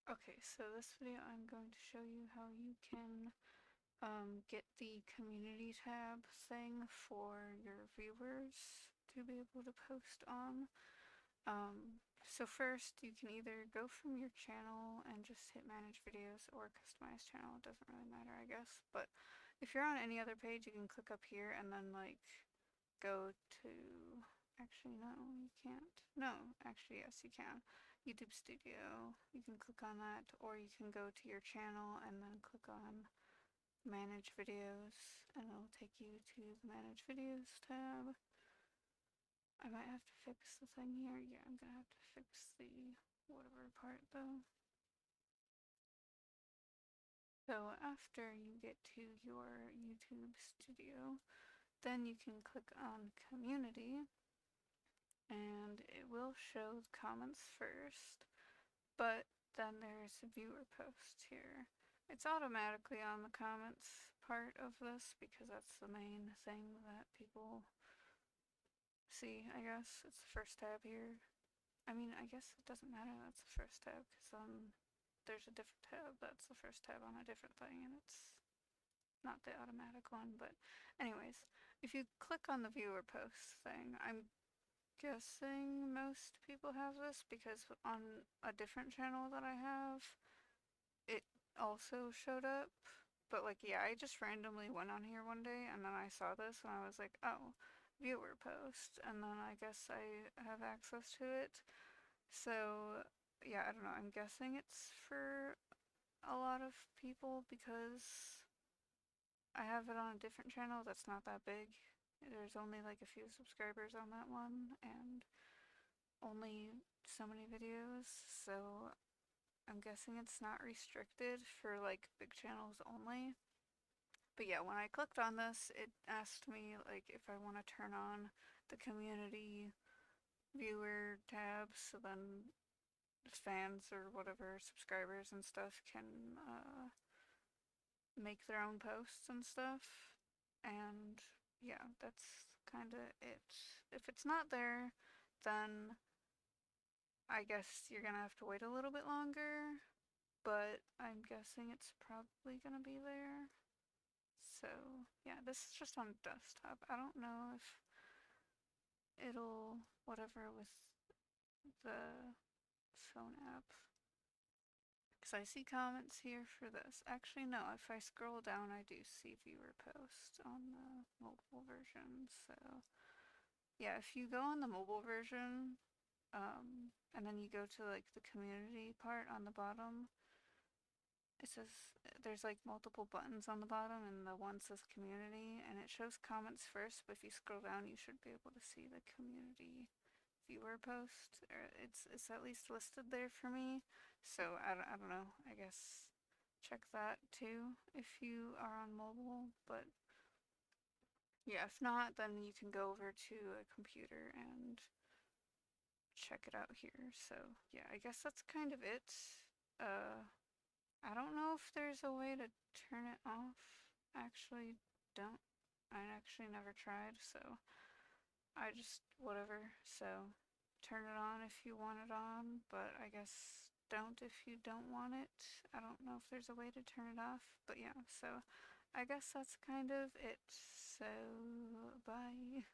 Okay, so this video I'm going to show you how you can get the community tab thing for your viewers to be able to post on. So first you can either go from your channel and just hit manage videos or customize channel, it doesn't really matter I guess, but if you're on any other page you can click up here and then like go to, actually no you can't, no actually yes you can, YouTube Studio, you can click on that, or you can go to your channel and then click on manage videos and it'll take you to the manage videos tab. I might have to fix the thing here, yeah I'm gonna have to fix the whatever part though. So after you get to your YouTube Studio, then you can click on community and it will show comments first, but then there's a viewer post here. It's automatically on the comments part of this because that's the main thing that people see, I guess. It's the first tab here. I mean, I guess it doesn't matter that's the first tab because there's a different tab that's the first tab on a different thing and it's not the automatic one. But anyways, if you click on the viewer post thing, I'm guessing most people have this because on a different channel that I have, it also showed up. But like, yeah, I just randomly went on here one day and then I saw this and I was like, oh, viewer post. And then I guess I have access to it. So yeah, I don't know. I'm guessing it's for a lot of people because I have it on a different channel that's not that big. There's only like a few subscribers on that one and only so many videos, so I'm guessing it's not restricted for like big channels only. But yeah, when I clicked on this, it asked me like if I want to turn on the community viewer tab, so then fans or whatever subscribers and stuff can make their own posts and stuff. And yeah, that's kind of it. If it's not there, then I guess you're gonna have to wait a little bit longer, but I'm guessing it's probably gonna be there. So yeah, this is just on desktop. I don't know if it'll whatever with the phone app. Because I see comments here for this. Actually, no, if I scroll down, I do see viewer posts on the mobile version. So yeah, if you go on the mobile version, and then you go to like the community part on the bottom, it says there's like multiple buttons on the bottom and the one says community and it shows comments first, but if you scroll down you should be able to see the community viewer post, or it's at least listed there for me. So I don't know, I guess check that too if you are on mobile, but yeah, if not then you can go over to a computer and check it out here. So yeah, I guess that's kind of it. uh I don't know if there's a way to turn it off. Actually, don't. I actually never tried, so I just whatever. So turn it on if you want it on, but I guess don't if you don't want it. I don't know if there's a way to turn it off, but yeah, so I guess that's kind of it. So bye.